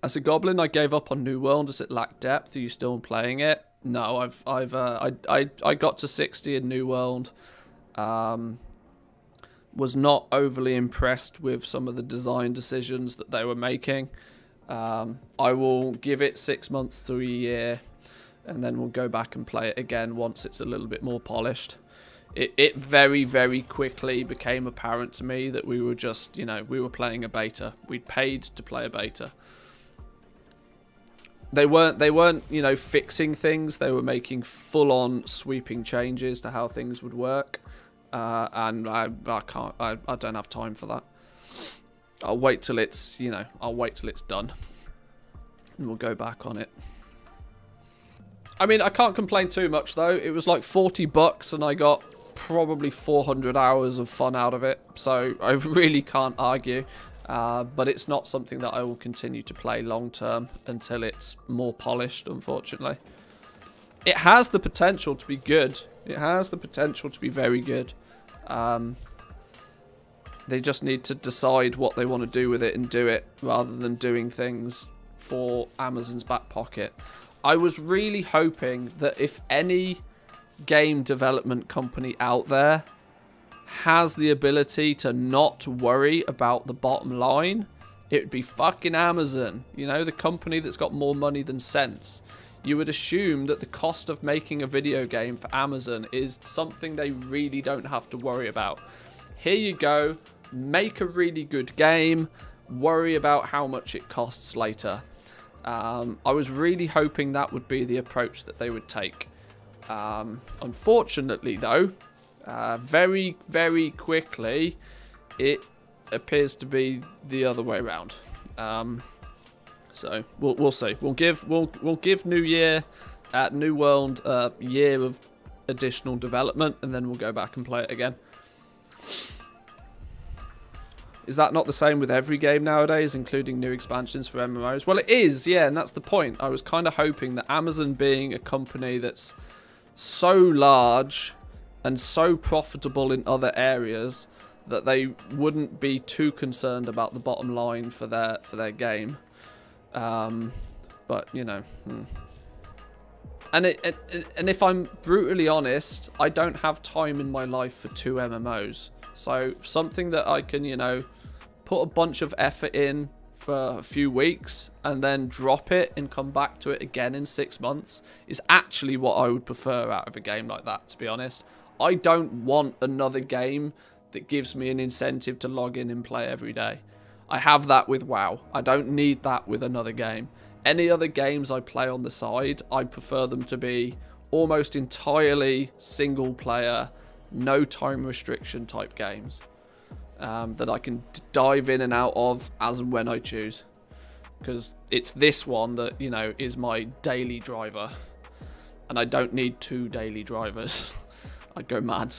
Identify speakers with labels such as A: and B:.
A: As a goblin, I gave up on New World as it lacked depth. Are you still playing it? No, I got to 60 in New World. Was not overly impressed with some of the design decisions that they were making. I will give it 6 months to a year, and then we'll go back and play it again once it's a little bit more polished. It very, very quickly became apparent to me that we were just, you know, we were playing a beta. We'd paid to play a beta. They weren't, you know, fixing things. They were making full-on sweeping changes to how things would work. And I don't have time for that. I'll wait till it's, you know, I'll wait till it's done. And we'll go back on it. I mean, I can't complain too much, though. It was like $40 and I got probably 400 hours of fun out of it. So I really can't argue. But it's not something that I will continue to play long term until it's more polished, unfortunately. It has the potential to be good. It has the potential to be very good. They just need to decide what they want to do with it and do it, rather than doing things for Amazon's back pocket. I was really hoping that if any game development company out there has the ability to not worry about the bottom line, it would be fucking Amazon. You know, the company that's got more money than sense. You would assume that the cost of making a video game for Amazon is something they really don't have to worry about. Here you go, make a really good game, worry about how much it costs later. I was really hoping that would be the approach that they would take. Unfortunately, though, very, very quickly, it appears to be the other way around. So we'll see. We'll give New World a year of additional development, and then we'll go back and play it again. Is that not the same with every game nowadays, including new expansions for MMOs? Well, it is, yeah, and that's the point. I was kind of hoping that Amazon, being a company that's so large and so profitable in other areas, that they wouldn't be too concerned about the bottom line for their game. But you know, and if I'm brutally honest, I don't have time in my life for 2 MMOs. So something that I can, you know, put a bunch of effort in for a few weeks and then drop it and come back to it again in 6 months is actually what I would prefer out of a game like that, to be honest. I don't want another game that gives me an incentive to log in and play every day. I have that with WoW. I don't need that with another game. Any other games I play on the side, I prefer them to be almost entirely single player, no time restriction type games that I can dive in and out of as and when I choose. Because it's this one that, you know, is my daily driver. And I don't need 2 daily drivers. I'd go mad.